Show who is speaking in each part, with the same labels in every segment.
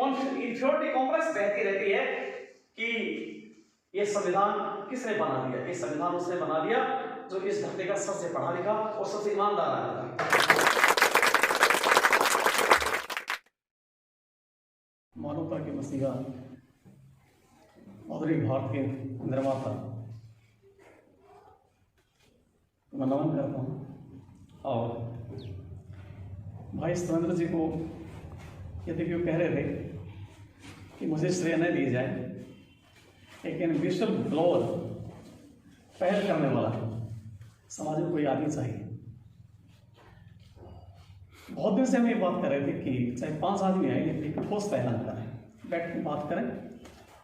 Speaker 1: Inferiority complex बहती रहती है कि ये संविधान किसने बना दिया। ये संविधान उसने बना दिया जो इस धरती का सबसे पढ़ा लिखा और सबसे ईमानदार आदमी था। मानवता के मसीहा आधुनिक भारत के निर्माता मैं नमन करता हूँ। और भाई सुरेंद्र जी को यदि वो कह रहे थे कि मुझे श्रेय न दिए जाए, लेकिन विशल ब्लोअर पहल करने वाला समाज में कोई आदमी चाहिए। बहुत दिन से हम ये बात कर रहे थे कि चाहे 5 आदमी आए एक ठोस पहल करें, बैठ के बात करें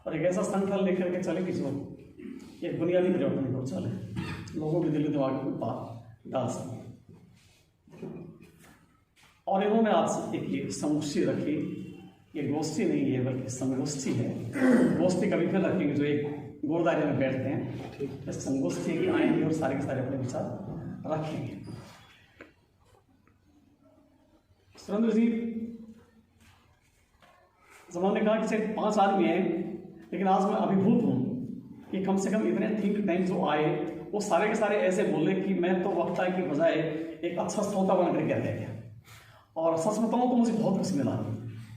Speaker 1: और एक ऐसा संकल्प लेकर के चले कि जो एक बुनियादी परिवर्तन की ओर चले, लोगों के दिल दिमाग में बात डाल सकें। और इन्होंने आज एक समोच्ची रखी। ये गोष्ठी नहीं है बल्कि संगोष्ठी है। गोष्ठी कभी फिर रखेंगे जो एक गोलदायरे में बैठते हैं, इस संगोष्ठी की आएंगे और सारे के सारे अपने विचार रखेंगे। सुरेंद्र जी, जब हमने कहा कि सिर्फ 5 आदमी हैं, लेकिन आज मैं अभिभूत हूं कि कम से कम इतने थिंक टैंक जो आए वो सारे के सारे ऐसे बोले कि मैं तो वक्ता की बजाय एक अच्छा श्रोता बनकर कह गया। और सच बताऊं तो मुझे बहुत कुछ मिला।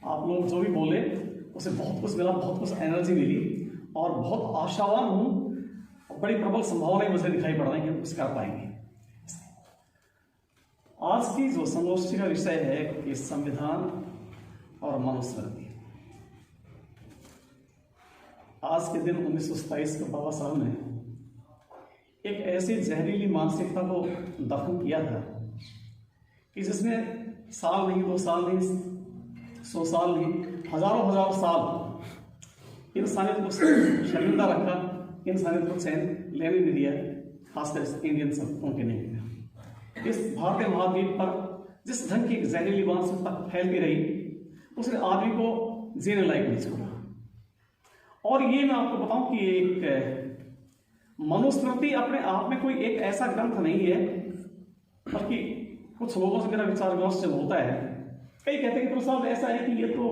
Speaker 1: आप लोग जो भी बोले उसे बहुत कुछ मिला, बहुत कुछ एनर्जी मिली और बहुत आशावान हूं। बड़ी प्रबल संभावनाएं मुझे दिखाई पड़ रही है कि कुछ कर पाएंगे। आज की जो संगोष्ठी का विषय है कि संविधान और मनुस्मृति। आज के दिन 1927 को बाबा साहब ने एक ऐसी जहरीली मानसिकता को दफन किया था कि जिसमें साल नहीं, 2 साल नहीं, 100 साल नहीं, हजारों साल इंसानियत को शर्मिंदा रखा, इंसानियत को चैन लेने नहीं दिया, खासकर इंडियन सबकों के नहीं दिया। इस भारतीय महाद्वीप पर जिस ढंग की जहरीली मानसिकता फैलती रही, उसने आदमी को जीने लायक नहीं छोड़ा। और ये मैं आपको बताऊं कि एक मनुस्मृति अपने आप में कोई एक ऐसा ग्रंथ नहीं है, बल्कि कुछ लोगों से मेरा विचार विमर्श जब होता है, कई कहते हैं कि प्रसाद ऐसा है कि ये तो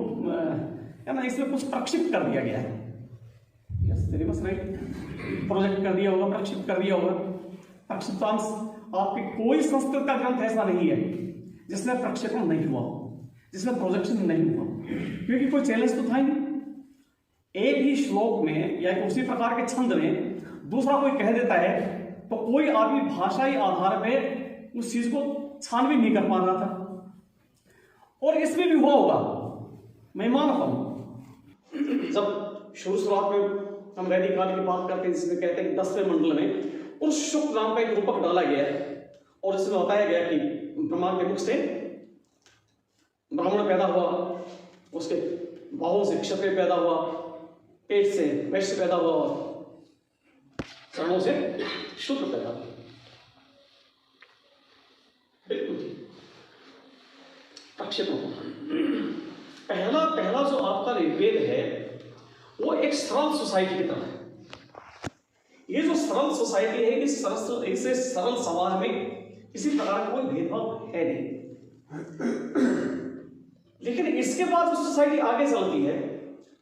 Speaker 1: है ना, इसमें कुछ प्रक्षिप्त कर दिया गया है। यस, बस राइट, प्रोजेक्ट कर दिया होगा, प्रक्षिप्त कर दिया होगा। प्रक्षिप्तांश आपके कोई संस्कृत का ग्रंथ ऐसा नहीं है जिसमें प्रक्षेपण नहीं हुआ, जिसमें प्रोजेक्शन नहीं हुआ, क्योंकि कोई चैलेंज तो था ही। एक ही श्लोक में या उसी प्रकार के छंद में दूसरा कोई कह देता है तो कोई आदमी भाषाई आधार पे उस चीज को छानबीन नहीं कर पा रहा था। और इसमें भी हुआ होगा, मैं मानता हूं। जब शुरुआत में हम वैदिक काल की बात करते हैं, जिसमें कहते हैं 10वें मंडल में उस शुक्र नाम का एक रूपक डाला गया है और इसमें बताया गया कि ब्रह्मा के मुख से ब्राह्मण पैदा हुआ, उसके बाहों से क्षत्रिय पैदा हुआ, पेट से वैश्य पैदा हुआ, चरणों से शूद्र पैदा हुआ। बिल्कुल प्रक्षेपण। पहला जो आपका ऋग्वेद है वो एक सरल सोसाइटी की तरह है। ये जो सरल सोसाइटी है, इससे सरल समाज में किसी प्रकार का कोई भेदभाव है नहीं। लेकिन इसके बाद जो सोसाइटी आगे चलती है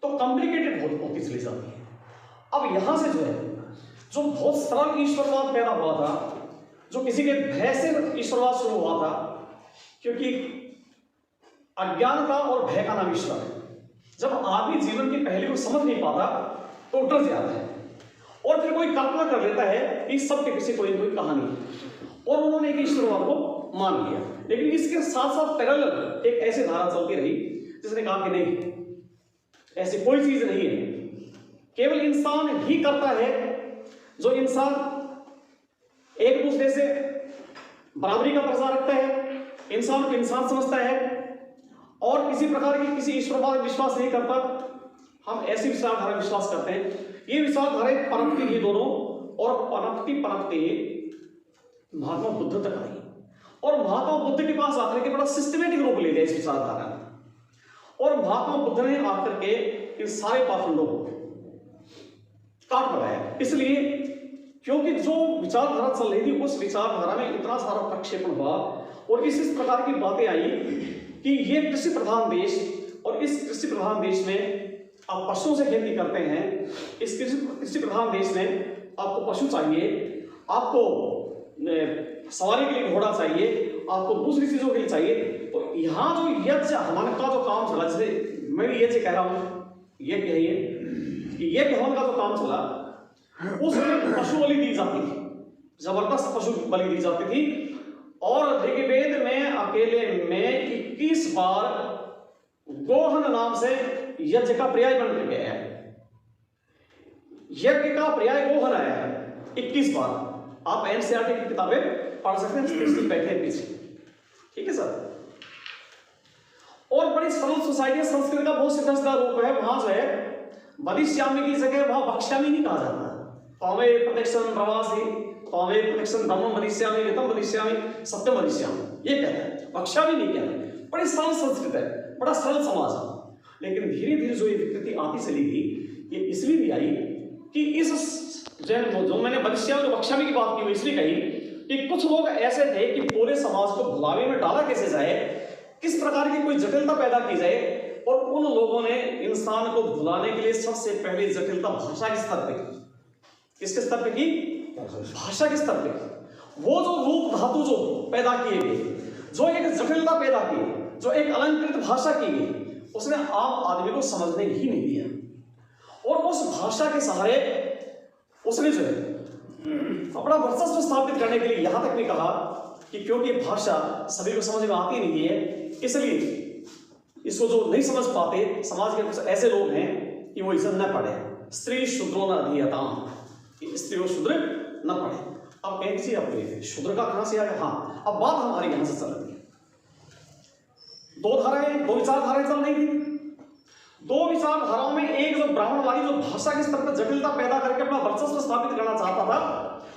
Speaker 1: तो कॉम्प्लिकेटेड होती चली जाती है। अब यहां से जो है, जो बहुत सरल ईश्वरवाद पैदा हुआ था, जो किसी के भय से ईश्वरवाद शुरू हुआ था, क्योंकि अज्ञानता और भय का नाम ईश्वर है। जब आदमी जीवन की पहली को समझ नहीं पाता तो डर जाता है और फिर कोई कल्पना कर लेता है कि सबके पीछे कोई ना कोई कहानी है, और उन्होंने एक ईश्वरवाद को मान लिया। लेकिन इसके साथ साथ पैरेलल एक ऐसी धारा चलती रही जिसने कहा कि नहीं, ऐसी कोई चीज नहीं है, केवल इंसान ही करता है। जो इंसान एक दूसरे से बराबरी का दर्जा रखता है, इंसान को इंसान समझता है और किसी प्रकार की किसी ईश्वरवाद विश्वास नहीं करता, हम ऐसी विचारधारा विश्वास करते हैं। ये विचारधाराएं पनपती ही दोनों, और पनपती महात्मा बुद्ध तक आई, और महात्मा बुद्ध के पास आकर के बड़ा सिस्टमेटिक रूप ले लिया इस विचारधारा ने। और महात्मा बुद्ध ने आकर के इन सारे पाखंडों को काट लगाया, इसलिए क्योंकि जो विचारधारा चल रही थी उस विचारधारा में इतना सारा प्रक्षेपण हुआ और इस प्रकार की बातें आई कि ये कृषि प्रधान देश और इस कृषि प्रधान देश में आप पशुओं से खेती करते हैं, इस कृषि प्रधान देश में आपको पशु चाहिए, आपको सवारी के लिए घोड़ा चाहिए, आपको दूसरी चीजों के लिए चाहिए। तो यहाँ जो यज्ञ हवन का जो काम चला, जैसे मैं भी यज्ञ कह रहा हूँ, यज्ञ है ये यज्ञ हवन का जो काम चला, उसमें पशु बलि दी जाती थी, जबरदस्त पशु बलि दी जाती थी। और ऋग्वेद में अकेले में 21 बार गोहन नाम से यज्ञ का पर्याय बन गया है। यज्ञ का पर्याय गोहन आया है 21 बार। आप एनसीईआरटी की किताबें पढ़ सकते हैं, बैठे पीछे, ठीक है सर। और बड़ी सरल सोसाइटी, संस्कृत का बहुत सीधा सीधा रूप है। वहां जो है बलिश्यामी की जगह वहां भक्ष्यामी नहीं कहा जाता। पावे प्रत्यक्षं रवासी, पावे प्रत्यक्षं ब्रह्म बलिश्यामी, ऋतम बलिश्यामी, सत्यम बलिश्यामी, ये कहता है, भक्ष्यामी नहीं कहता। बड़ी सरल संस्कृत है, बड़ा सरल समाज है। लेकिन धीरे धीरे जो ये विकृति आती चली गई, ये इसलिए भी आई कि इस जो मैंने बलिश्यामी और भक्ष्यामी की बात की, वो इसलिए कही कि कुछ लोग ऐसे थे कि पूरे समाज को भुलावे में डाला कैसे जाए, किस प्रकार की कोई जटिलता पैदा की जाए। और उन लोगों ने इंसान को भुलाने के लिए सबसे पहले जटिलता भाषा के स्तर पे की। किसके स्तर पे की? भाषा के स्तर पे। वो जो रूप धातु जो पैदा किए गए, जो एक जटिलता पैदा की, जो एक अलंकृत भाषा की गई, उसने आम आदमी को समझने ही नहीं दिया। और उस भाषा के सहारे उसने जो है अपना वर्चस्व स्थापित करने के लिए यहां तक भी कहा कि क्योंकि भाषा सभी को समझ में आती नहीं है, इसलिए इसको जो नहीं समझ पाते समाज के कुछ ऐसे लोग हैं कि वो इज्जत न पढ़े। स्त्री शूद्रो न अधीयताम, स्त्री और शूद्र न पढ़े। अब कहें किसी आप शूद्र का कहां से आया? हाँ, अब बात हमारी यहां से चल रही है। दो धाराएं, दो विचारधाराएं चल रही थी। दो विचारधाराओं में एक जो ब्राह्मणवादी जो भाषा के स्तर पर जटिलता पैदा करके अपना वर्चस्व स्थापित करना चाहता था,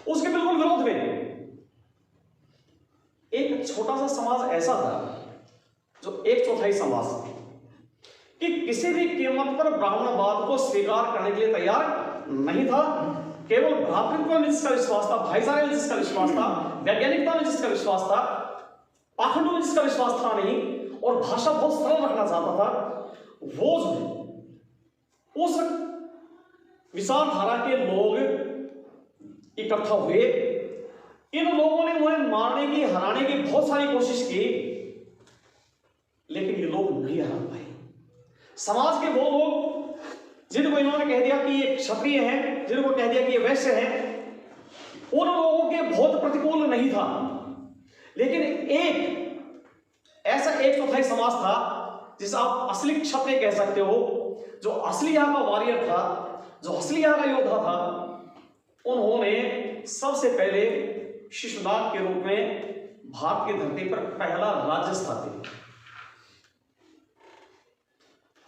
Speaker 1: उसके बिल्कुल विरोध में एक छोटा सा समाज ऐसा था जो 1/4 समाज कि किसी भी कीमत पर ब्राह्मणवाद को स्वीकार करने के लिए तैयार नहीं था। केवल भ्रातृत्व में जिसका विश्वास था, भाईचारे में जिसका विश्वास था, वैज्ञानिकता में जिसका विश्वास था, पाखंडों में जिसका विश्वास था नहीं, और भाषा बहुत सरल रखना चाहता था, वो जो उस विचारधारा के लोग इकट्ठा हुए। इन लोगों ने उन्हें मारने की, हराने की बहुत सारी कोशिश की, लेकिन ये लोग नहीं हरा पाए। समाज के वो लोग जिनको इन्होंने कह दिया कि ये क्षत्रिय हैं, जिनको कह दिया कि ये वैश्य हैं, उन लोगों के बहुत प्रतिकूल नहीं था। लेकिन एक ऐसा 1/4 समाज था जिसे आप असली क्षत्रिय कह सकते हो, जो असली यहाँ का वॉरियर था, जो असली यहाँ का योद्धा था। उन्होंने सबसे पहले शिशुनाग के रूप में भारत की धरती पर पहला राज्य स्थापित,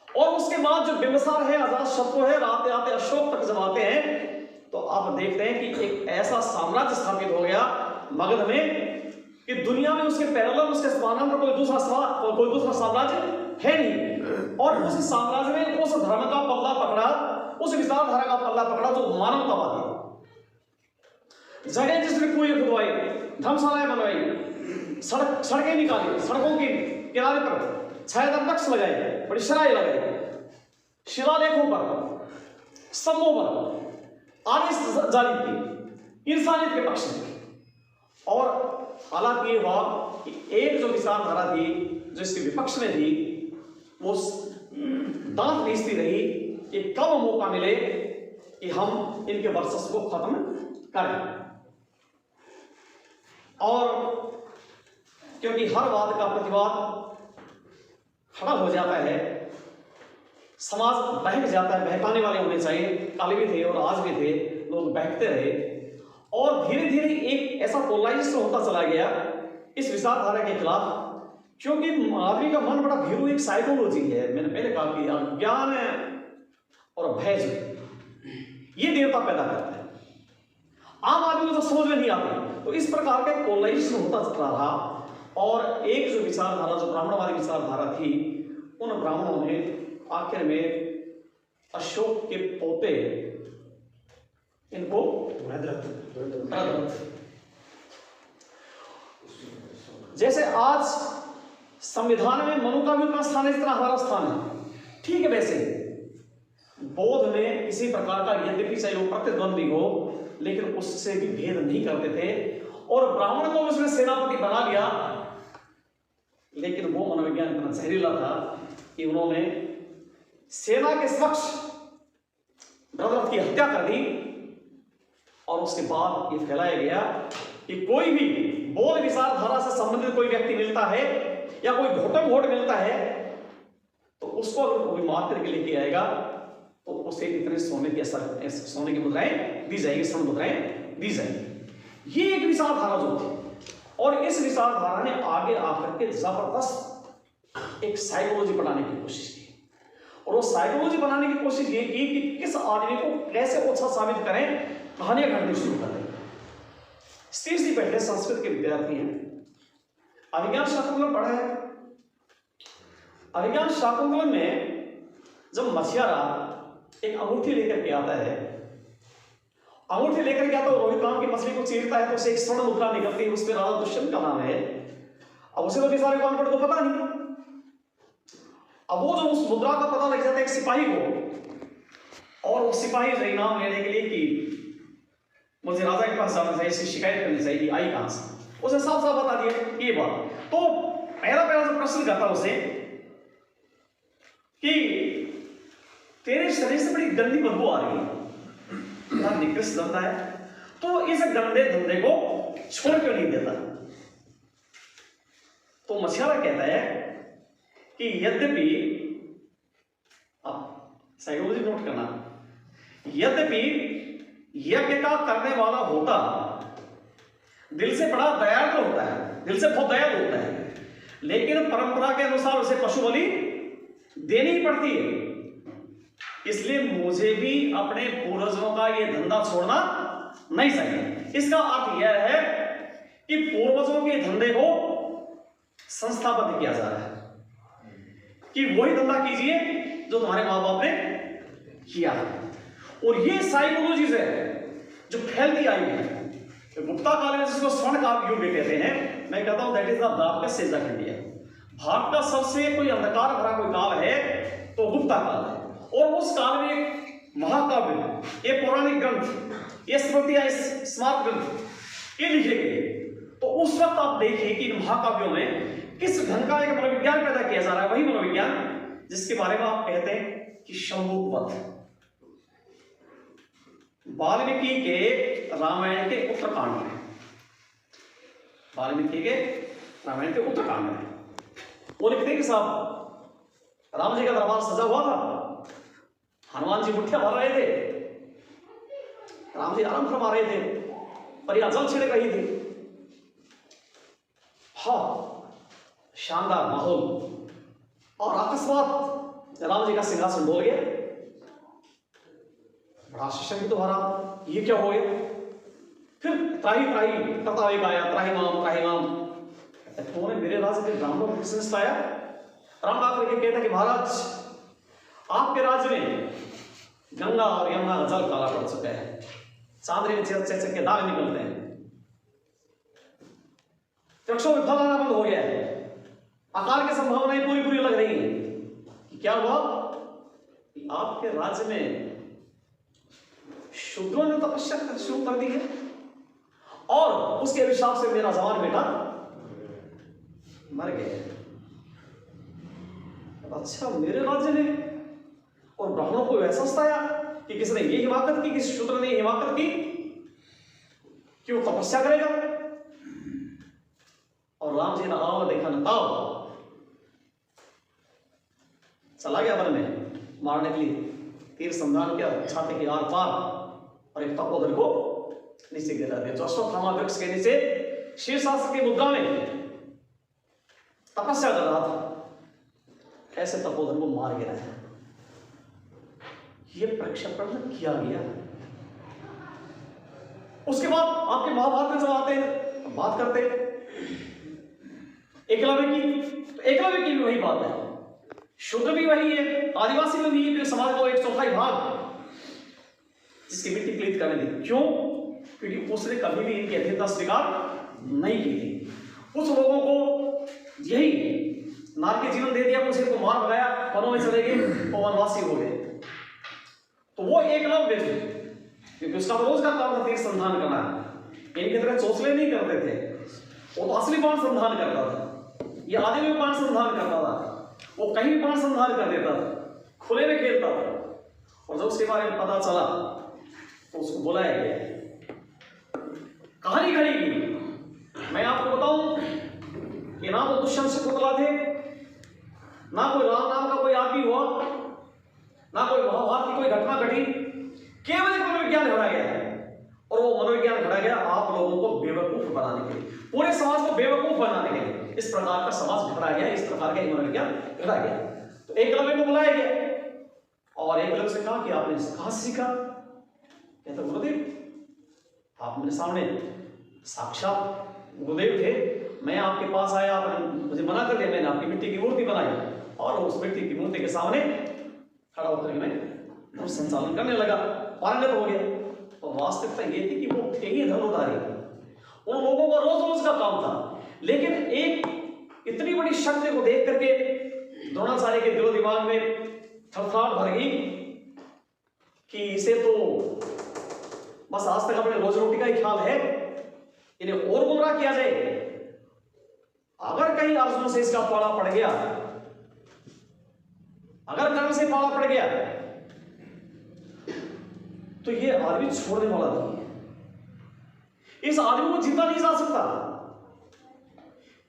Speaker 1: और उसके बाद जो बिंबिसार है, अजातशत्रु है, आते आते अशोक तक जब आते हैं तो आप देखते हैं कि एक ऐसा साम्राज्य स्थापित हो गया मगध में कि दुनिया में उसके पैरेलल, उसके समानांतर कोई दूसरा साम्राज्य है नहीं। और उस साम्राज्य ने उस धर्म का पल्ला पकड़ा, उस विचारधारा का पल्ला पकड़ा जो मानवतावादी। जगह जिसने कुएं खुदवाई, धर्मशालाएं बनवाई, सड़कें निकाली, सड़कों के किनारे पर छायादार वृक्ष लगाए, बड़ी सराय लगाई, शिलालेखों पर, स्तंभों पर आदेश जारी की इंसानियत के पक्ष में। और हालांकि ये हुआ कि एक जो विचारधारा थी जो इसके विपक्ष में थी, वो दांत पीसती रही कि कब मौका मिले कि हम इनके वर्चस्व को खत्म करें। और क्योंकि हर वाद का प्रतिवाद खड़ा हो जाता है, समाज बहक जाता है, बहकाने वाले होने चाहिए। कल भी थे और आज भी थे, लोग बहकते रहे, और धीरे धीरे एक ऐसा पोलराइजेशन होता चला गया इस विचारधारा के खिलाफ। क्योंकि आदमी का मन बड़ा भीरू एक साइकोलॉजी है, मैंने पहले कहा कि अज्ञान और भय ये देवता पैदा करता है, आम आदमी को तो समझ में नहीं आता। तो इस प्रकार का पोलराइजेशन होता चला रहा, और एक जो विचारधारा, जो ब्राह्मणवादी विचारधारा थी, उन ब्राह्मणों ने आखिर में अशोक के पोते इनको जैसे आज संविधान में मनु का भी उतना स्थान है जितना हमारा स्थान है। ठीक है, वैसे बौद्ध में किसी प्रकार का यद्यपि चाहे वो प्रतिद्वंदी हो लेकिन उससे भी भेद नहीं करते थे, और ब्राह्मण को उसने सेनापति बना लिया, लेकिन वो मनोविज्ञान इतना जहरीला था कि उन्होंने सेना के समक्ष भरतरथ की हत्या कर दी। और उसके बाद ये फैलाया गया कि कोई भी बौद्ध विचारधारा से संबंधित कोई व्यक्ति मिलता है या कोई घोटम घोट मिलता है तो उसको अगर कोई मार करके लेके आएगा तो उसे इतने सोने की मुद्राएं दी जाएगी, स्वर्ण मुद्राएं दी जाएगी। ये एक विचारधारा जो थी, और इस विचारधारा ने आगे आकर के जबरदस्त एक साइकोलॉजी बनाने की कोशिश की, और वो साइकोलॉजी बनाने की कोशिश ये की कि किस आदमी को कैसे अच्छा साबित करें, कहानियां घटनी शुरू कर दें। तीसरी पहले संस्कृत के विद्यार्थी हैं, अभिज्ञान शाकुंतलम पढ़ा है। अभिज्ञान शाकुंतलम में जब मछियारा एक अंगूठी लेकर के आता है, अंगूठी लेकर के आता है, रोहित नाम की मछली को चीरता है तो उसे एक स्वर्ण मुद्रा निकलती है, उस पर राजा दुष्यंत का नाम है। अब उसे तो बेचारे को अनपढ़ को पता नहीं। अब वो जो उस मुद्रा का पता लग जाता है एक सिपाही को, और वो सिपाही जो इनाम लेने के लिए कि मुझे राजा के पास जाना चाहिए, इसकी शिकायत करनी चाहिए, आई कहां से, उसे साफ साफ बता दिया ये बात। तो पहला जो प्रश्न करता उसे कि तेरे शरीर से बड़ी गंदी बदबू आ रही है, निकृष्ट धंधा है, तो इस गंदे धंधे को छोड़ क्यों नहीं देता। तो मछियारा कहता है कि यद्यपि, आप साइकोलॉजी नोट करना, यद्यपि यज्ञ का करने वाला होता दिल से बड़ा दयालु होता है, दिल से बहुत दयालु होता है, लेकिन परंपरा के अनुसार उसे पशु बलि देनी ही पड़ती है। इसलिए मुझे भी अपने पूर्वजों का यह धंधा छोड़ना नहीं चाहिए। इसका अर्थ यह है कि पूर्वजों के धंधे को संस्थाबद्ध किया जा रहा है कि वही धंधा कीजिए जो तुम्हारे मां बाप ने किया। और ये साइकोलॉजी है जो फैलती आई है, गुप्ता काल में जिसको स्वर्ण काल युग कहते हैं, मैं कहता हूं that is the darkest age of India. Bharat का सबसे कोई अंधकार भरा कोई काल है तो गुप्ता काल है। और उस काल में एक महाकाव्य, ये पौराणिक ग्रंथ, ये स्मृतियां, स्मारक ग्रंथ ये लिखे गए। तो उस वक्त आप देखिए कि इन महाकाव्यों में किस ढंग का एक मनोविज्ञान पैदा किया जा रहा है, वही मनोविज्ञान जिसके बारे में आप कहते हैं कि शंभुवध। वाल्मीकि के रामायण के उत्तरकांड में, वाल्मीकि के रामायण के उत्तरकांड में वो लिखते हैं कि साहब राम जी का दरबार सजा हुआ था, हनुमान जी मुठ्ठियां भर रहे थे, राम जी आराम फरमा रहे थे, परियां जल छिड़क रही थी। हाँ, शानदार माहौल, और अकस्मात राम जी का सिंहासन डोल गया। बड़ा आश्चर्य भरा, ये क्या हो गया। फिर त्राही त्राही करता हुआ गाया, त्राही माम। उन्होंने मेरे राज्य के ब्राह्मणों को किसने सताया। राम आकर के कहता कि महाराज आपके राज्य में गंगा और यमुना का जल काला पड़ चुका है, चांदनी में चेचक के दाग निकलते हैं, वृक्षों में फल आना बंद हो गया है, अकाल की संभावनाएं पूरी लग रही है। क्या हुआ कि आपके राज्य में शूद्रों ने तपस्या शुरू कर दी है, और उसके अभिशाप से मेरा जवान बेटा मर गया। अच्छा, मेरे राज्य में और ब्राह्मणों को ऐसा सताया कि किसने ये हिमाकत की, किसी शूद्र ने हिमाकत की कि वो तपस्या करेगा। और राम जी ने आओ देखा न ताओ, चला गया वन में मारने के लिए, तीर संधान किया छाती के आर पार, और एक तपोधर को नीचे गिरा दिया, जो अश्वत्थामा वृक्ष के नीचे शीर्षासन की मुद्रा में तपस्या कर रहा था। ऐसे तपोधर को मार गिरा है। यह प्रक्षेपण किया गया। उसके बाद आपके महाभारत में जब आते हैं बात करते एकलव्य की भी वही बात है, शूद्र भी वही है, आदिवासी में भी है, समाज को एक चौथाई भाग जिसकी मिट्टी प्लीत करने दी। क्यों? क्योंकि उसने कभी भी इनकी अधीनता स्वीकार नहीं की थी। कुछ लोगों को यही
Speaker 2: नारकीय जीवन दे दिया, उसे को मार भगाया, वनों में चले गए, वो वनवासी हो गए। तो वो एकलव्य थे, क्योंकि उसका रोज का काम था तीर संधान करना। इनकी तरह चोचले नहीं करते थे, वो तो असली बाण संधान करता था। ये आदि में बाण संधान करता था, वो कहीं भी बाण संधान कर देता था, खुले में खेलता था। और जब उसके बारे में पता चला तो उसको बुलाया गया, कहानी खड़ी की। मैं आपको बताऊं कि ना तो दुष्यंत से पुतला थे, ना कोई राम नाम का कोई आदमी हुआ, ना कोई महाभारत की कोई घटना घटी, केवल एक मनोविज्ञान घड़ा गया है। और वो मनोविज्ञान घड़ा गया आप लोगों को बेवकूफ बनाने के लिए, पूरे समाज को बेवकूफ बनाने के लिए। इस प्रकार का समाज घड़ा गया, इस प्रकार का मनोविज्ञान घड़ा गया। तो एकलव्य को बुलाया गया और एकलव्य से कहा कि आपने कहां से सीखा? कहता गुरुदेव आप मेरे सामने साक्षात गुरुदेव थे, मैं आपके पास आया, आपने मुझे मना कर दिया, मैंने आपकी मिट्टी की मूर्ति बनाई और उस मिट्टी की मूर्ति के सामने खड़ा होकर मैं संचालन करने लगा, पारंगत हो गया। और वास्तविकता ये थी कि वो थे ही धनुर्धारी, उन लोगों का रोज रोज का काम था। लेकिन एक इतनी बड़ी शक्ति को देख करके द्रोणाचार्य के दिलो दिमाग में थरथराहट भर गई कि इसे तो बस आज तक अपने रोजी रोटी का ही ख्याल है, इन्हें और गुमराह किया जाए। अगर कहीं अर्जुन से इसका पाला पड़ गया, अगर कर्ण से पाला पड़ गया, तो ये आदमी छोड़ने वाला नहीं है। इस आदमी को जीता नहीं जा सकता।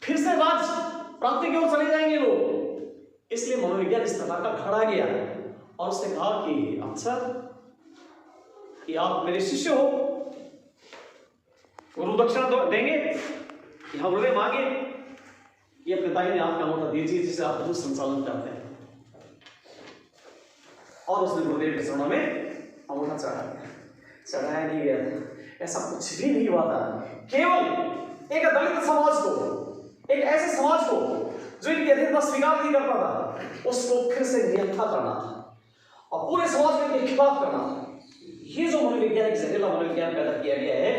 Speaker 2: फिर से राज प्राप्ति की ओर चले जाएंगे लोग। इसलिए मनोविज्ञान इस प्रकार का खड़ा गया और उसने कहा कि अच्छा कि आप मेरे शिष्य हो, गुरु दक्षिणा देंगे, यहां गुरुदेव मांगे, ये अपने दाहिने हाथ का अंगूठा दीजिए जिसे आप रोज संचालन करते हैं। और उसने गुरुदेव के चरणों में अंगूठा चढ़ाया नहीं गया था, ऐसा कुछ भी नहीं हुआ था। केवल एक दलित समाज को, एक ऐसे समाज को जो इनकी अधीनता स्वीकार नहीं करता था, उसको फिर से नियंत्रण करना था और पूरे समाज में इनके खिलाफ करना था। ये जो मनोवैज्ञानिक जहरीला मनोविज्ञान पैदा किया गया है,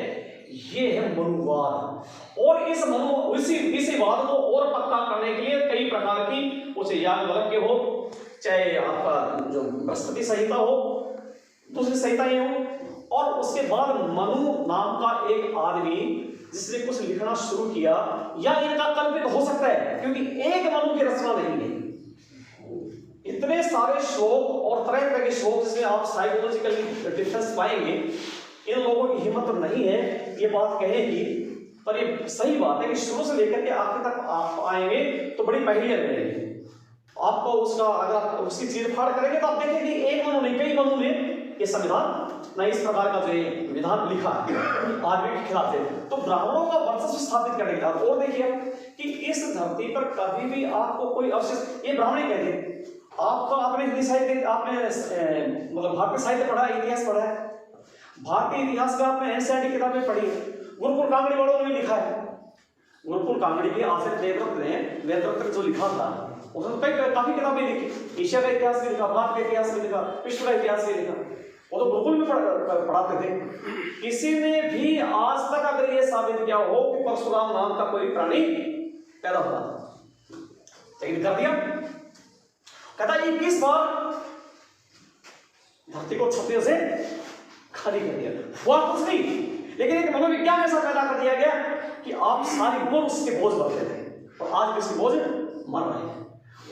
Speaker 2: ये है मनुवाद। और इसी वाद को और पक्का करने के लिए कई प्रकार की, उसे याज्ञवल्क्य हो, चाहे आपका जो बृहस्पति संहिता हो, दूसरी संहिताएं हो, और उसके बाद मनु नाम का एक आदमी जिसने कुछ लिखना शुरू किया, या इनका कल्पित हो सकता है क्योंकि एक मनु की रचना नहीं है। इतने सारे श्लोक और तरह तरह के श्लोक जिसमें आप साइकोलॉजिकल डिफरेंस पाएंगे, इन लोगों की हिम्मत नहीं है ये बात कहे की। पर ये सही बात है कि शुरू से लेकर के आखिर तक आप आएंगे तो बड़ी पहेलियां मिलेंगी आपको। उसका अगर आप उसकी चीरफाड़ करेंगे तो आप देखेंगे एक मनु नहीं, कई मनु ने ये संविधान न इस प्रकार का जो विधान लिखा आदमी के खिलाफ है। तो ब्राह्मणों का वर्चस्व स्थापित करने के बाद और देखिए कि इस धरती पर कभी भी आपको कोई अवशेष, ये ब्राह्मण कहते हैं, आपको आपने हिंदी साहित्य, आपने मतलब भारतीय साहित्य पढ़ा है, इतिहास पढ़ा है, भारतीय इतिहास का आपने एनसीईआरटी किताबें पढ़ी है, गुरुकुल कांगड़ी वालों ने भी लिखा है। गुरुकुल कांगड़ी के आचार्य देवव्रत ने वेदव्रत जो लिखा था, उसने काफी किताबें लिखी, एशिया का इतिहास भी लिखा, भारत का इतिहास भी लिखा, विश्व का इतिहास भी लिखा। वो तो गुरुकुल में पढ़ाते थे। किसी ने भी आज तक अगर ये साबित किया हो कि परशुराम नाम का कोई प्राणी पैदा हुआ, लेकिन कर दिया, कहता 21 बार धरती को छत्रियों से खाली कर दिया, हुआ कुछ नहीं, लेकिन एक मनोविज्ञान ऐसा पैदा कर दिया गया कि आप सारी उम्र उसके बोझ बनते थे और आज भी उसके बोझ मर रहे हैं।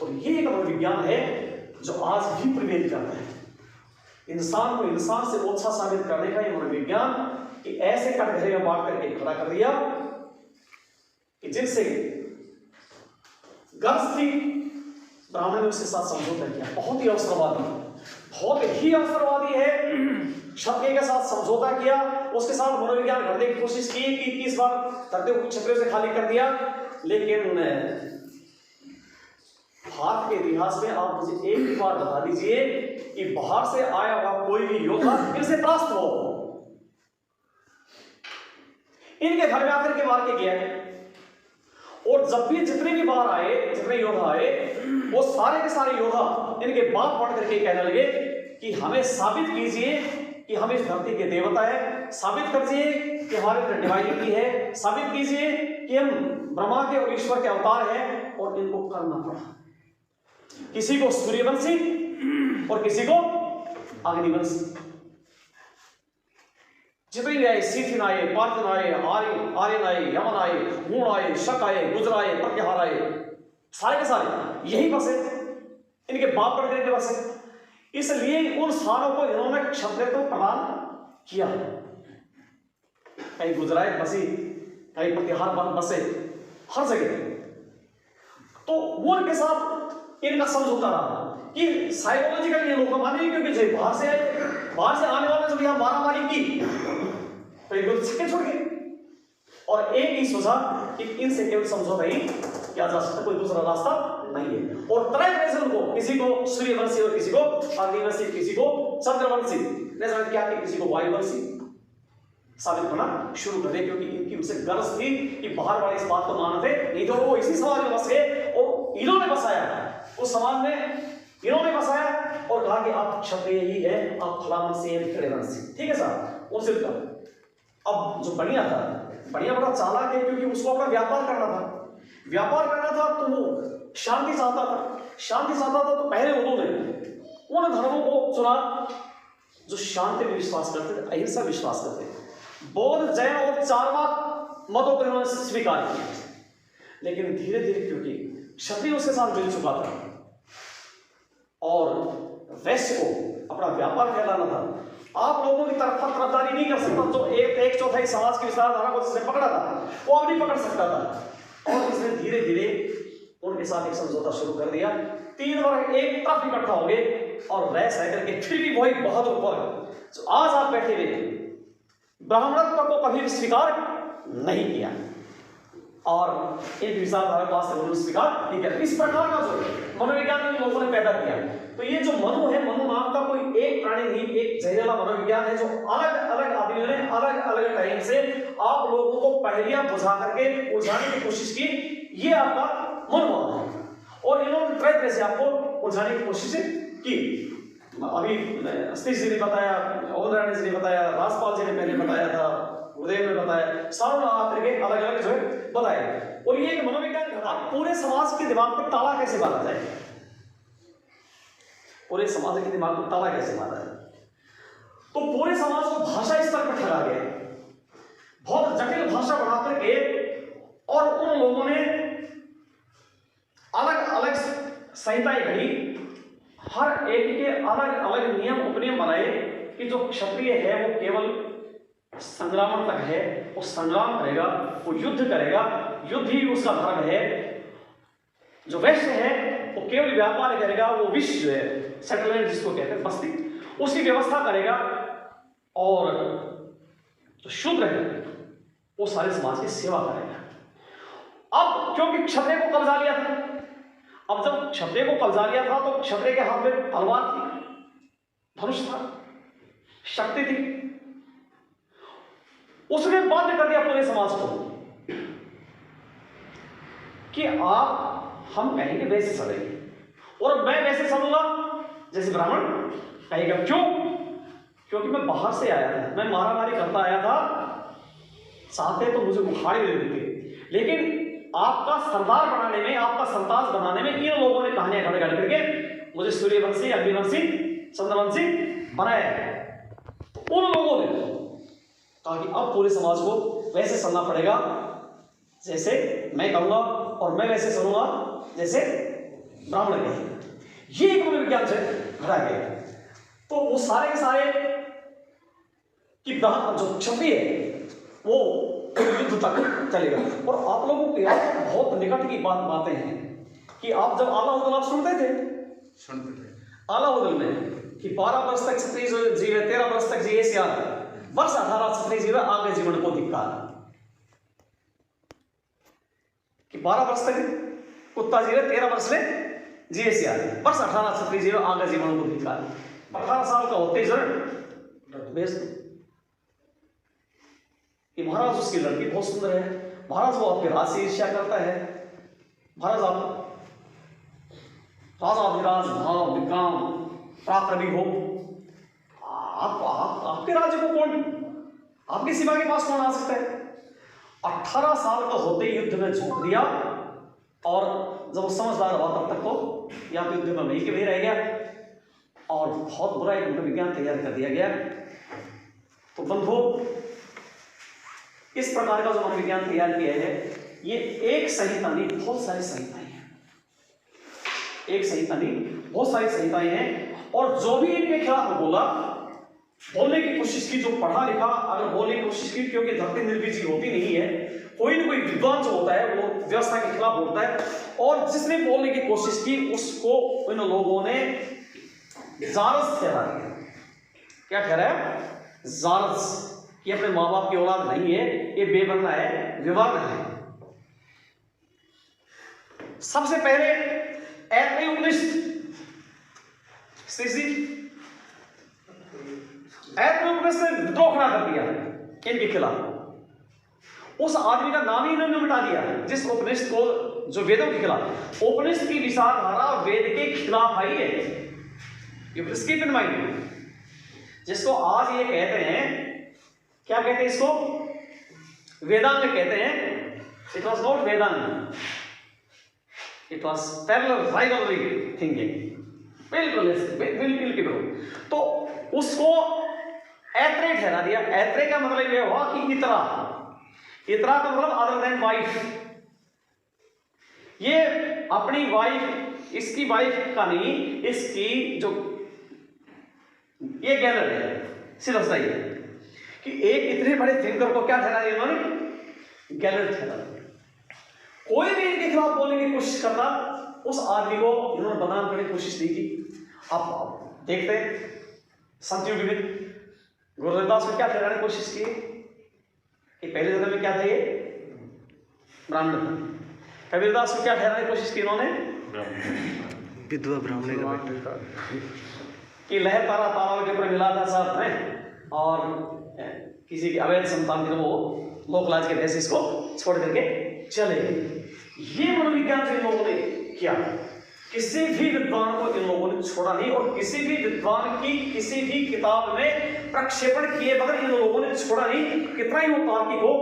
Speaker 2: और ये एक मनोविज्ञान है जो आज भी प्रिवेल करता है, इंसान को इंसान से ओछा साबित करने का ये मनोविज्ञान कि ऐसे कटघरे में बांट करके खड़ा कर दिया कि जिनसे गर्ज थी, ब्राह्मण ने उसके साथ समझौता किया। बहुत ही अवसरवादी है, क्षत्रिय के साथ समझौता किया, उसके साथ मनोविज्ञान करने की कोशिश की कि 21 बार धरती को क्षत्रियों से खाली कर दिया। लेकिन भारत के इतिहास में आप मुझे एक ही बार बता दीजिए कि बाहर से आया हुआ कोई भी योद्धा फिर से परास्त हो, इनके घर में आकर के मार के गया है। और जब भी जितने भी बार आए, जितने योद्धा आए, वो सारे के सारे योद्धा इनके बात पढ़ करके कहने लगे कि हमें साबित कीजिए कि हम इस धरती के देवता है, साबित कीजिए कि हमारे डिवाइनिटी है, साबित कीजिए कि हम ब्रह्मा के और ईश्वर के अवतार हैं, और इनको करना पड़ा। किसी को सूर्यवंशी और किसी को अग्निवंशी। जितने भी आए, सीथिन आए, पार्थन आए, आर्यन आए, यमन आए, हूण आए, शक आए, गुजर आए, प्रत्याहार आए, सारे के सारे यही बसे, इनके बाप परदादा के बसे। इसलिए उन सारों को इन्होंने क्षत्रियत्व प्रदान किया। कहीं गुजरात बसी, कहीं प्रतिहार बसे, हर जगह। तो वो उनके साथ इनका समझौता रहा कि साइकोलॉजिकल ये लोग माने, क्योंकि जो बाहर से आने वाले जब यहाँ मारामारी की तो इनको छक्के छोड़ गए। और एक ही सोचा कि इनसे केवल समझौता ही किया जा सकता, कोई दूसरा रास्ता नहीं है। और तरह को किसी को सूर्यवंशी और किसी को अग्निवंशी, किसी को चंद्रवंशी ने क्या कि किसी को वायुवंशी साबित होना शुरू कर दे, क्योंकि इनकी उनसे गरज थी कि बाहर वाले इस बात को मानते, नहीं तो वो इसी समाज में बस गए और इन्होंने बसाया उस समाज में, इन्होंने बसाया और कहा कि आप क्षत्रिय ही है, आप फलावंशी हैं, खड़ेवंशी। ठीक है साहब, उनसे अब जो बढ़िया था, बढ़िया बड़ा चालाक है, क्योंकि उसको अपना व्यापार करना था, तो वो शांति चाहता था। तो पहले उन्होंने उन धर्मों को चुना जो शांति में विश्वास करते थे, अहिंसा विश्वास करते थे। बौद्ध, जैन और चार्वाक मतों को इन्होंने स्वीकार किया। लेकिन धीरे धीरे क्योंकि क्षत्रिय उसके साथ मिल चुका था और वैश्य को अपना व्यापार फैलाना था, आप लोगों की तरफदारी नहीं कर सकता। जो एक चौथाई समाज की विचारधारा को जिसने पकड़ा था वो अब नहीं पकड़ सकता था। और इसने धीरे धीरे उनके साथ एक समझौता शुरू कर दिया। 3 वर्ग एक तरफ इकट्ठा हो गए और रह करके फिर भी वही बहादुर वर्ग जो आज आप बैठे हुए ब्राह्मणत्व को कभी स्वीकार नहीं किया और एक विचारधारा को आज तक उन्होंने स्वीकार नहीं किया। इस प्रकार का जो मनोविज्ञान लोगों ने पैदा किया। तो ये जो मनु है, मनु नाम का कोई एक प्राणी नहीं, एक जहरीला मनोविज्ञान है जो अलग अलग आदमियों ने अलग अलग टाइम से आप लोगों को पहेलियां बुझा करके उलझाने की कोशिश की। ये आपका मनोवाद है और इन्होंने तरह से आपको उलझाने की कोशिश की। अभी सतीश जी ने बताया, ओदरानी जी ने बताया, राजपाल जी ने पहले बताया था, उदय ने बताया, सारों ने अलग अलग जो है बताया। और ये एक मनोविज्ञान पूरे समाज के दिमाग पर ताला कैसे मारा जाए, पूरे समाज के दिमाग को ताला कैसे मारा जाए। तो पूरे समाज को भाषा स्तर पर ठगा गया, बहुत जटिल भाषा बना करके, और उन लोगों ने अलग अलग संहिताएं घड़ी, हर एक के अलग अलग नियम उपनियम बनाए कि जो क्षत्रिय है वो केवल संग्राम तक है, वो संग्राम करेगा, वो युद्ध करेगा, युद्ध ही उसका धर्म है। जो वैश्य है वो केवल व्यापार करेगा, वो विश्व जो है सेटलमेंट जिसको कहते हैं बस्ती, उसकी व्यवस्था करेगा। और जो शूद्र है वो सारे समाज की सेवा करेगा। अब क्योंकि क्षत्रिय को कब्जा लिया था, अब जब क्षत्रिय को कब्जा लिया था तो क्षत्रिय के हाथ में तलवार थी, धनुष था, शक्ति थी। उसने बाध्य कर दिया पूरे समाज को कि हम कहेंगे वैसे चलेंगे और मैं वैसे चलूंगा जैसे ब्राह्मण कहेगा। क्यों? क्योंकि मैं बाहर से आया था, मैं मारामारी करता आया था, चाहते तो मुझे उखाड़ दे देते, लेकिन आपका सरदार बनाने में, आपका सरताज बनाने में इन लोगों ने कहानियां गढ़ करके मुझे सूर्यवंशी, अग्निवंशी, चंद्रवंशी बनाया। उन लोगों ने कहा कि अब पूरे समाज को वैसे चलना पड़ेगा जैसे मैं कहूंगा और मैं वैसे चलूंगा जैसे ब्राह्मण कहेंगे। ये एक मनोविज्ञान से घड़ा गया। तो वो सारे के सारे कि जो क्षत्रिय है वो युद्ध तक चलेगा। और आप लोगों के बहुत निकट की बातें हैं कि आप जब आला आप सुनते थे आला में कि 12 वर्ष तक क्षत्रिय जीवे, 13 वर्ष तक जिए सियार, वर्ष 18 क्षत्रिय जीवे, आगे जीवन को धिक्कार। कि 12 वर्ष तक कुत्ता जीवे, 13 वर्ष में जिए सियार, वर्ष 18 क्षत्रिय जीवे, आगे जीवन को धिक्कार। 18 साल का होते जरूर कि महाराज उसकी लड़की बहुत सुंदर है, महाराज वो आपके राज से ईर्ष्या करता है, महाराज आप राजाधिराज भाव विक्रम पराक्रमी हो, आपके राज्य को कौन, आपके सिवा के पास कौन आ सकता है। 18 साल का होते युद्ध में झोंक दिया और जब वो समझदार हुआ तब तक तो या तो युद्ध में वहीं के वहीं रह गया और बहुत बुरा एक मनोविज्ञान तैयार कर दिया गया। तो बंधु, इस प्रकार का जो मनोविज्ञान तैयार किया है, ये एक संहिता नहीं, बहुत सारी संहिताएं हैं। एक संहिता नहीं, बहुत सारी संहिताएं हैं। और जो भी इनके खिलाफ बोला, बोलने की कोशिश की, जो पढ़ा लिखा अगर बोलने की कोशिश की, क्योंकि धरती निर्विजीव होती नहीं है, कोई ना कोई विद्वान जो होता है वो व्यवस्था के खिलाफ बोलता है, और जिसने बोलने की कोशिश की उसको इन लोगों ने जारस ठहरा दिया। क्या ठहराया? जारस। ये अपने माँ बाप की औलाद नहीं है, ये बेवर्ण है, विवर्ण है। सबसे पहले ऐतरेय उपनिषद, ऐतरेय उपनिषद ने विद्रोह खड़ा कर दिया इनके खिलाफ। उस आदमी का नाम ही इन्होंने मिटा दिया जिस उपनिषद को, जो वेदों के खिलाफ, उपनिषद की विचारधारा वेद के खिलाफ आई है। कीप इन माइंड, जिसको आज ये कहते हैं, क्या कहते हैं इसको? वेदांग कहते हैं। It was not Vedang, it was parallel rivalry thinking. बिल्कुल। तो उसको ऐतरेय ठहरा दिया। ऐतरेय का मतलब यह हुआ कि इतरा का मतलब अदर देन वाइफ। ये अपनी वाइफ, इसकी वाइफ का नहीं, इसकी जो ये गैलर है, सिर्फ ये कि एक इतने बड़े थिंकर को क्या ठहरा दिया इन्होंने? गैलर ठहरा दिया। कोई भी इनके खिलाफ बोलने की कोशिश करता, उस आदमी को इन्होंने बदनाम करने की कोशिश नहीं की। आप देखते हैं संत युग में गुरु रविदास को क्या ठहराने की कोशिश की कि पहले जन्म में क्या था, ये ब्राह्मण था। कबीरदास को क्या ठहराने की कोशिश की इन्होंने?
Speaker 3: विधवा ब्राह्मण का बेटा
Speaker 2: कि लहर तारा ताराओं के ऊपर मिला था साहब है, और किसी की अवैध संतान जो वो लोकलाज के वैसे इसको छोड़ करके चले गए। ये मनोविज्ञान जो इन लोगों ने किया, किसी भी विद्वान को इन लोगों ने छोड़ा नहीं, और किसी भी विद्वान की किसी भी किताब में प्रक्षेपण किए बगैर इन लोगों ने छोड़ा नहीं। कितना ही वो तार्किक हो,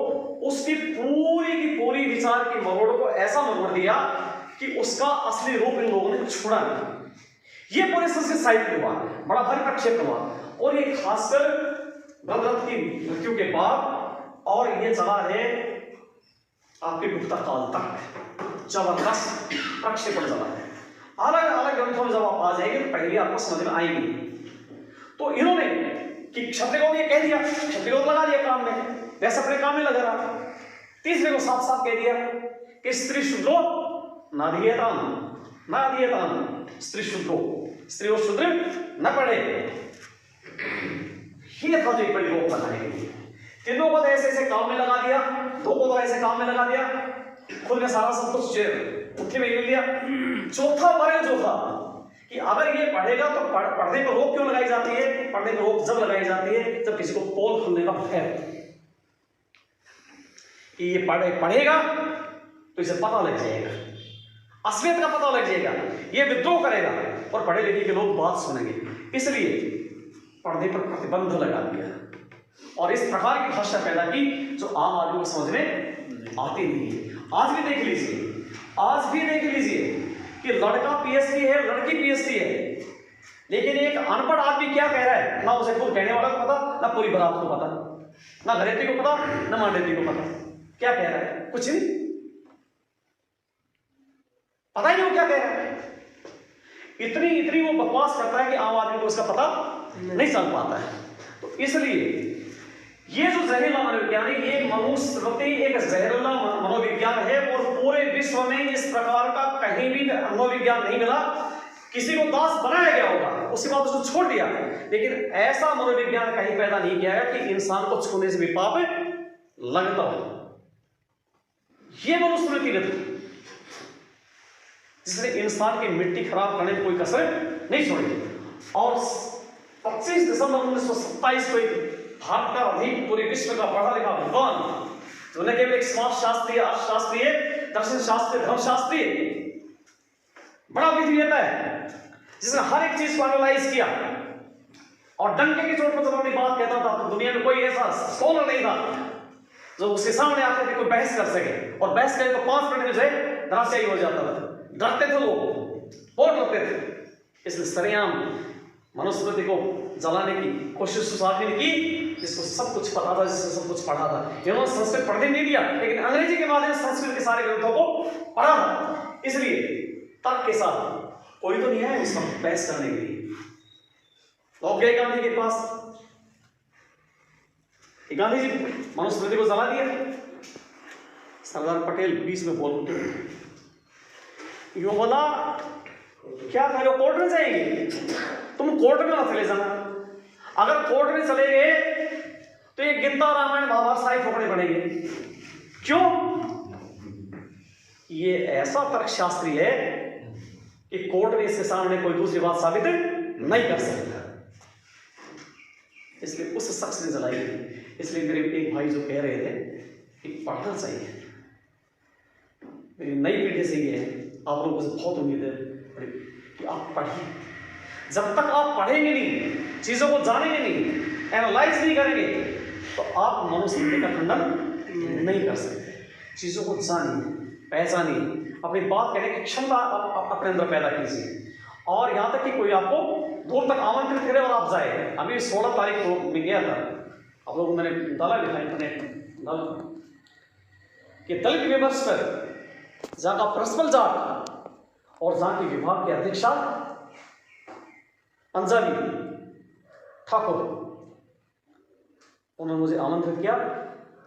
Speaker 2: उसकी पूरी की पूरी विचार की मरोड़ को ऐसा मरोड़ दिया कि उसका असली रूप इन लोगों ने छोड़ा नहीं। ये पूरे संस्कृत साहित्य हुआ, बड़ा भारी प्रक्षेपण हुआ, और ये खासकर भगवत की मृत्यु के बाद, और ये चला है आपके गुप्ता काल तक, जबरदस्त प्रक्षेपण चला है। अलग अलग ग्रंथों में जब आप आ जाएंगे तो पहले आपको समझ में आएंगी। तो इन्होंने कि क्षत्रिय को ये कह दिया, क्षत्रिय को लगा दिया काम में, वैसे अपने काम में लगा रहा। तीसरे को साफ साफ कह दिया कि स्त्री शूद्रो नाधीयताम, स्त्री शूद्रो, स्त्री और शूद्र न पढ़े। ये था जो एक बड़ी रोक लगाई। तीनों को तो ऐसे ऐसे काम में लगा दिया, दो को तो ऐसे काम में लगा दिया, खुद ने सारा सब कुछ मुट्ठी में ले लिया। चौथा वर्ग जो था कि अगर ये पढ़ेगा तो पढ़ने पर रोक क्यों लगाई जाती है? पढ़ने पर रोक जब लगाई जाती है जब किसी को पोल खुलने का भय कि ये पढ़ेगा तो इसे पता लग जाएगा, असलियत का पता लग जाएगा, ये विद्रोह करेगा और पढ़े लिखे के लोग बात सुनेंगे। इसलिए पढ़ने पर प्रतिबंध लगा दिया और इस प्रकार की भाषा पैदा की जो आम आदमी को समझ में आती नहीं है। आज भी देख लीजिए कि लड़का पीएचडी है, लड़की पीएचडी है, लेकिन एक अनपढ़ आदमी क्या कह रहा है, ना उसे खुद कहने वाला को पता, ना पूरी बारात को पता, ना घरेती को पता, ना मांडेती को पता। क्या कह रहा है? कुछ नहीं, पता ही नहीं वो क्या कह रहा है। इतनी वो बकवास करता है कि आम आदमी को उसका पता नहीं चल पाता है। तो इसलिए ये जो जहरीला मनोविज्ञान है, ये मनुस्मृति एक जहरीला मनोविज्ञान है और पूरे विश्व में इस प्रकार का कहीं भी मनोविज्ञान नहीं मिला। किसी को दास बनाया गया होगा, उसके बाद उसको छोड़ दिया, लेकिन ऐसा मनोविज्ञान कहीं पैदा नहीं किया है कि इंसान को छूने से भी पाप लगता हो। ये मनुस्मृति थी जिसने इंसान की मिट्टी खराब करने में कोई कसर नहीं छोड़ी। और 25 दिसंबर 1927 को भारत का अधिक पूरे विश्व का पढ़ा लिखा विद्वान, जो न केवल एक समाजशास्त्री, अर्थशास्त्री, दर्शन शास्त्री, धर्मशास्त्री, बड़ा विद्वान है, जिसने हर एक चीज को एनालाइज किया और डंके की चोट पर जब अपनी बात कहता था तो दुनिया में कोई ऐसा स्कॉलर नहीं था जो उसके सामने आकर के कोई बहस कर सके, और बहस करे तो 5 मिनट में जो है धराशायी हो जाता था। डरते थे लोग, बहुत डरते थे, इसलिए सरेआम मनुस्मृति को जलाने की कोशिश सुसाइड ने की, जिसको सब कुछ पता था, जिसने सब कुछ पढ़ा था। इन्होंने संस्कृत पढ़ने नहीं दिया, लेकिन अंग्रेजी के माध्यम से संस्कृत के सारे ग्रंथों को पढ़ा था। इसलिए तर्क के साथ कोई तो नहीं है उसका बहस करने के लिए। लोग गए गांधी के पास, गांधी जी मनुस्मृति को जला दिया। सरदार पटेल बीच में बोल उठे, यूं बोला, क्या कह रहे हो, कोर्ट में जाएंगे? तुम कोर्ट में मत चले जाना, अगर कोर्ट में चले गए तो ये गीता रामायण महाभारत सारी ठोकने पड़ेंगे। क्यों? ये ऐसा तर्कशास्त्री है कि कोर्ट में इसके सामने कोई दूसरी बात साबित नहीं कर सकता, इसलिए उस शख्स ने जलाई। इसलिए मेरे एक भाई जो कह रहे थे कि पढ़ना चाहिए, मेरी नई पीढ़ी से ये है, आप लोगों से बहुत उम्मीद है कि आप पढ़ें। जब तक आप पढ़ेंगे नहीं, चीज़ों को जानेंगे नहीं, एनालाइज नहीं करेंगे, तो आप मनुस्मृति का खंडन नहीं कर सकते। चीज़ों को जानिए, पहचानिए, अपनी बात कहने की क्षमता अपने अंदर पैदा कीजिए, और यहाँ तक कि कोई आपको दूर तक आमंत्रित करे और आप जाए। अभी 16 तारीख को मैं गया था, आप लोगों को मैंने डाला भी था इंटरनेट कि दलित दिवस पर जहाँ का प्रिंसिपल जाट और जहाँ के विभाग के अध्यक्षा पंजाबी ठाकुर, उन्होंने मुझे आमंत्रित किया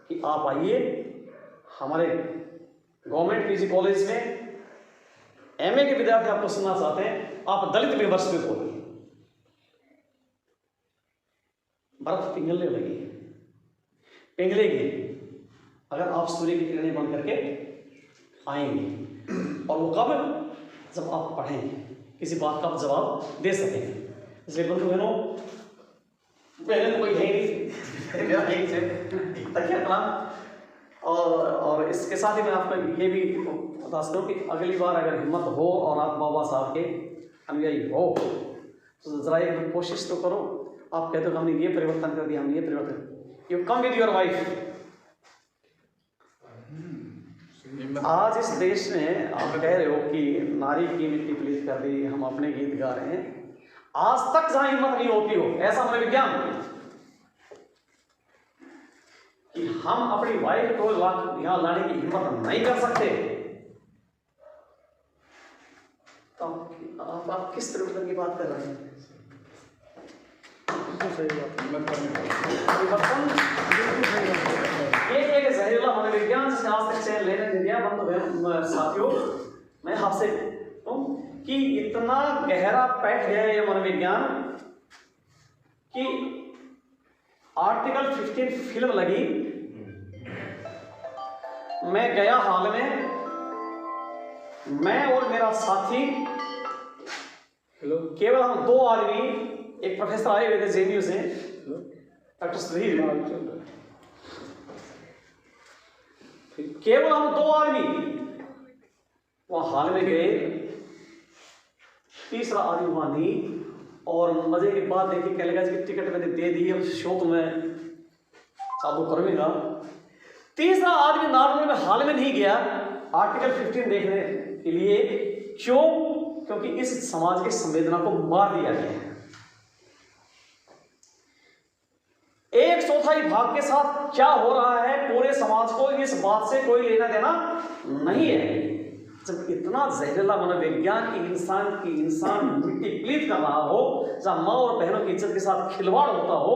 Speaker 2: कि आप आइए हमारे गवर्नमेंट पीजी कॉलेज में, एमए के विद्यार्थी आपको सुनना चाहते हैं, आप दलित दिवस पे बोलिए। बर्फ पिघलने लगी, पिघलेगी अगर आप सूर्य की किरणें बंद करके आएंगे, और वो कब? जब आप पढ़ेंगे, किसी बात का आप जवाब दे सकेंगे। इसलिए बंधु बहनों, पहले तो कोई है नहीं, मेरा यही से तकिया कलाम। और इसके साथ ही मैं आपको ये भी बता सकता हूँ कि अगली बार अगर हिम्मत हो और आप बाबा साहब के अनुयायी हो तो ज़रा एक कोशिश तो करो। आप कहते हो हमने ये परिवर्तन कर दिया, हमने ये परिवर्तन, you come with your wife. आज इस देश में आप कह रहे हो कि नारी की मिट्टी पलीत कर दी, हम अपने गीत गा रहे हैं। आज तक जहां हिम्मत नहीं होती हो, ऐसा मनोविज्ञान कि हम अपनी वाइफ को यहां लाने की हिम्मत नहीं कर सकते, तो आप किस परिवर्तन की बात कर रहे हैं? ये एक जहरीला मनोविज्ञान जिसने आज तक चैन लेने नहीं दिया। बंधु साथियों, मैं आपसे कि इतना गहरा बैठ गया ये मनोविज्ञान कि आर्टिकल 15 फिल्म लगी, मैं गया हाल में, मैं और मेरा साथी, केवल हम 2 आदमी, एक प्रोफेसर आए हुए थे जेएनयू से, डॉक्टर सुधीर, केवल हम 2 आदमी वहां हाल में गए, तीसरा आदमी वहां नहीं। और मजे की बात देखिए, कहलेगा कि टिकट मैंने दे दी, अब शो तो मैं चालू करूंगा। तीसरा आदमी नॉर्मल में हाल में नहीं गया आर्टिकल 15 देखने के लिए। क्यों? क्योंकि इस समाज की संवेदना को मार दिया गया है। 1/4 भाग के साथ क्या हो रहा है पूरे समाज को इस बात से कोई लेना देना नहीं है। जब इतना जहरीला मनोविज्ञान की इंसान मिट्टी प्लीत कर रहा हो, जहां माँ और बहनों की इज्जत के साथ खिलवाड़ होता हो,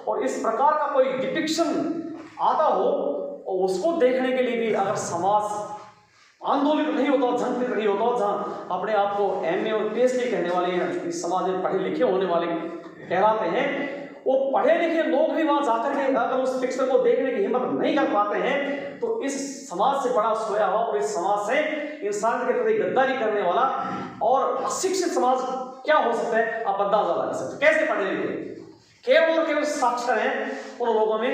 Speaker 2: और इस प्रकार का कोई डिपिक्शन आता हो, और उसको देखने के लिए भी अगर समाज आंदोलित नहीं होता, झंझट नहीं होता, जहाँ अपने आप को एमए और पीएचडी कहने वाले समाज में पढ़े लिखे होने वाले कहलाते हैं, वो पढ़े लिखे लोग भी वहां जाकर के अगर उस पिक्चर को देखने की हिम्मत नहीं कर पाते हैं, तो इस समाज से बड़ा सोया हुआ और इस समाज से इंसान के प्रति गद्दारी करने वाला और अशिक्षित समाज क्या हो सकता है आप अंदाजा लगा सकते। कैसे पढ़े लिखे, केवल और केवल साक्षर हैं, उन लोगों में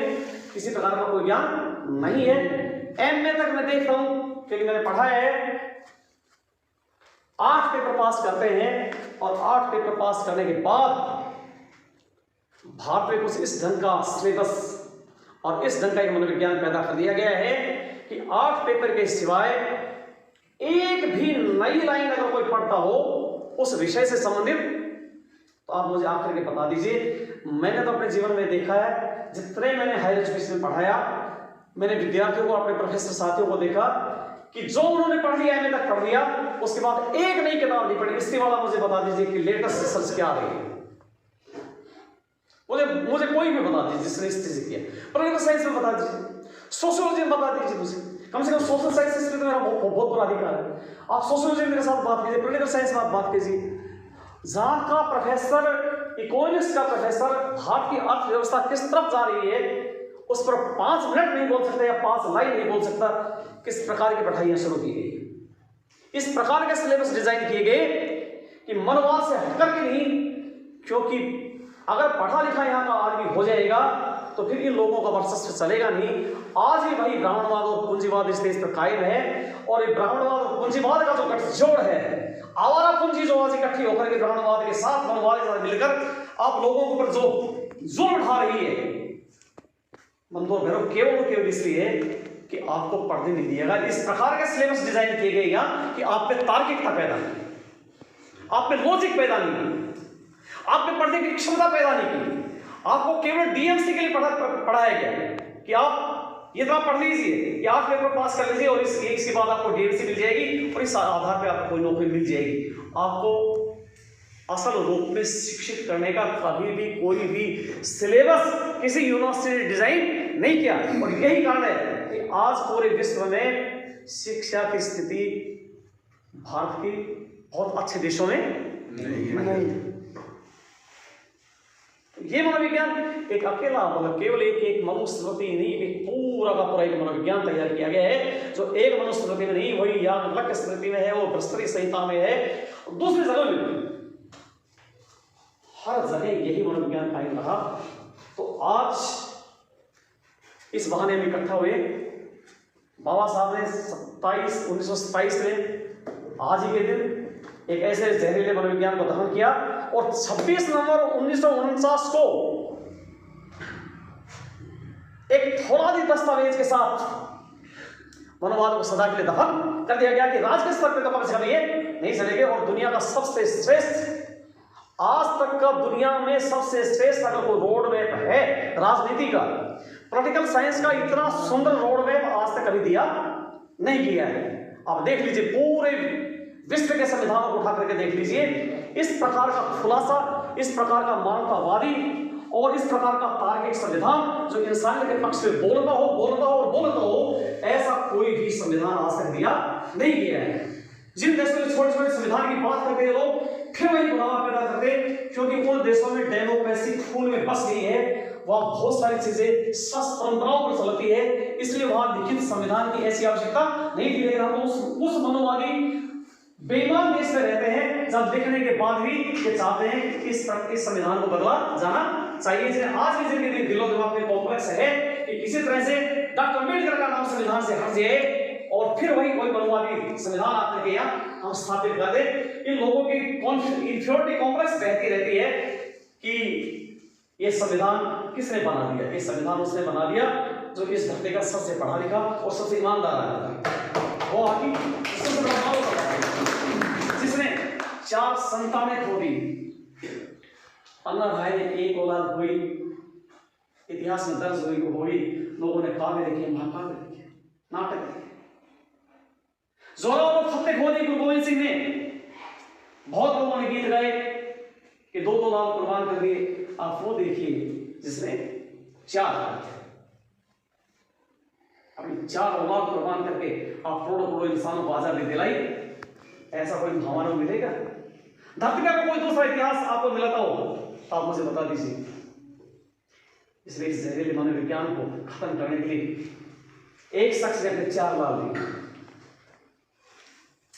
Speaker 2: किसी प्रकार का कोई ज्ञान नहीं है। एमए तक मैं देखता हूं, क्योंकि मैंने पढ़ा है, 8 पेपर पास करते हैं, और 8 पेपर पास करने के बाद भारत में कुछ इस ढंग का सिलेबस और इस ढंग का एक मनोविज्ञान पैदा कर दिया गया है कि 8 पेपर के सिवाय एक भी नई लाइन अगर कोई पढ़ता हो उस विषय से संबंधित, तो आप मुझे आकर के बता दीजिए। मैंने तो अपने जीवन में देखा है, जितने मैंने हायर एजुकेशन में पढ़ाया, मैंने विद्यार्थियों को, अपने प्रोफेसर साथियों को देखा कि जो उन्होंने पढ़ लिया, एमए तक पढ़ लिया, उसके बाद एक नई किताब नहीं पढ़ी। इसके वाला मुझे बता दीजिए कि लेटेस्ट रिसर्च क्या आ रही है। मुझे कोई भी बता दीजिए जिसने इस चीज किया। पॉलिटिकल साइंस में बता दीजिए, सोशियोलॉजी में बता दीजिए मुझे, कम से कम सोशल साइंस में तो मेरा बहुत बड़ा अधिकार है। आप सोशियोलॉजी मेरे साथ बात कीजिए, पॉलिटिकल साइंस में आप बात कीजिए। जहां का प्रोफेसर, इकोनॉमिक्स का प्रोफेसर भारत की अर्थव्यवस्था किस तरफ जा रही है उस पर 5 मिनट नहीं बोल सकता या 5 लाइन नहीं बोल सकता। किस प्रकार की पढ़ाइयां शुरू की गई, इस प्रकार के सिलेबस डिजाइन किए गए कि मनोवाद से हटकर के नहीं, क्योंकि अगर पढ़ा लिखा यहाँ का आदमी हो जाएगा तो फिर इन लोगों का वर्चस्व चलेगा नहीं। आज भी भाई ब्राह्मणवाद और पूंजीवाद इस देश पर कायम है, और ये ब्राह्मणवाद और पूंजीवाद का जो गठजोड़ है, आवारा पूंजी जो आज इकट्ठी होकर के ब्राह्मणवाद के साथ, मनोवाद के साथ मिलकर आप लोगों के ऊपर जो जुल्म उठा रही है, बंधुओं भैरव, केवल इसलिए कि आपको पढ़ने नहीं दिया गया। इस प्रकार के सिलेबस डिजाइन किए गए यहाँ कि आप पे तार्किकता पैदा नहीं, आप पे लॉजिक पैदा नहीं, आप में पढ़ने की क्षमता पैदा नहीं की। आपको केवल डीएमसी के लिए पढ़ाया गया कि आप ये तो पढ़ लीजिए, ये 8 पेपर पास कर लीजिए और इसके बाद आपको डीएमसी मिल जाएगी और इस आधार पे आपको कोई नौकरी मिल जाएगी। आपको असल रूप में शिक्षित करने का कभी भी कोई भी सिलेबस किसी यूनिवर्सिटी ने डिजाइन नहीं किया। और यही कारण है कि आज पूरे विश्व में शिक्षा की स्थिति भारत की बहुत अच्छे देशों में नहीं। ये मनोविज्ञान एक अकेला, मतलब केवल एक मनुस्मृति नहीं, एक पूरा का पूरा एक मनोविज्ञान तैयार किया गया है जो एक मनुस्मृति में नहीं, वही याज्ञवल्क्य स्मृति में है, वो बृहस्पति संहिता में है, दूसरी जगह में हर जगह यही मनोविज्ञान कायम रहा। तो आज इस बहाने में इकट्ठा हुए, बाबा साहब ने 1927 में आज ही के दिन एक ऐसे जहरीले मनोविज्ञान को दफन किया और 26 नवंबर 1949 को एक थोड़ा दस्तावेज के साथ मनोवाद को सदा के लिए दफन कर दिया गया कि राज के स्तर पर तो कम से कम ये नहीं चलेंगे। और दुनिया का सबसे श्रेष्ठ, आज तक का दुनिया में सबसे श्रेष्ठ अगर कोई रोड मैप है राजनीति का, पॉलिटिकल साइंस का, इतना सुंदर रोड मैप आज तक कभी दिया नहीं किया है। आप देख लीजिए, पूरे विश्व के संविधानों को उठा करके देख लीजिए, इस प्रकार का खुलासा, इस प्रकार का मानवतावादी और इस प्रकार का तार्किक संविधान जो इंसानियत के पक्ष में बोलता हो, ऐसा कोई भी संविधान आज तक दिया नहीं गया है। जिन देशों में छोटे छोटे संविधान की बात करते हैं लोग, फिर वही बुलावा पैदा करते, क्योंकि उन देशों में डेमोक्रेसी खून में बस गई है, वहां बहुत सारी चीजें शास्त्र परंपराओं पर चलती है, इसलिए वहां लिखित संविधान की ऐसी आवश्यकता नहीं थी। लेकिन हम उस मनोवादी बेईमान देश में रहते हैं जब देखने के बाद भी ये चाहते हैं कि इस संविधान को बदला जाना चाहिए। आज भी जिनके दिलो दिमाग में कॉम्प्लेक्स है कि किसी तरह से डॉक्टर अम्बेडकर का नाम संविधान से हट जाए और फिर वही कोई मनोवादी संविधान आकर के यहाँ हम स्थापित कर दे। इन लोगों की इंफीरियरिटी कॉम्प्लेक्स बहती रहती है कि ये संविधान किसने बना दिया। ये संविधान उसने बना दिया जो इस धरती का सबसे पढ़ा लिखा और सबसे ईमानदार आदमी, वो आदमी जिसने 4 संतानें खो दी। अन्ना भाई ने एक औलाद हुई, इतिहास में दर्ज हुई, लोगों ने काव्य लिखे, महाकाव्य लिखे, नाटक लिखे। जोरावर फतेह खो दी गुरु गोविंद सिंह ने, बहुत लोगों ने गीत गाए कि 2-2 लाख कुर्बान कर दिए। आप वो देखिए जिसने 4 अपनी 4 औलाद कुर्बान करके आप करोड़ों इंसानों को आजादी दिलाई। ऐसा कोई हमारा मिलेगा? धरती का कोई दूसरा इतिहास आपको मिलता हो आप मुझे बता दीजिए। इसलिए इस जहरीले मनोविज्ञान को खत्म करने के लिए एक शख्स ने अपने 4 लाल दिए,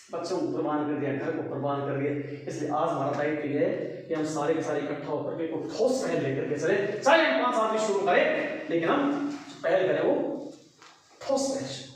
Speaker 2: बच्चों को कुर्बान कर दिया, घर को कुर्बान कर दिया। इसलिए आज हमारा दायित्व यह है कि हम सारे के सारे इकट्ठा होकर के कोई ठोस पहल लेकर के चले। चाहे हम 5 आदमी शुरू करें, लेकिन हम पहल करें वो ठोस पहल।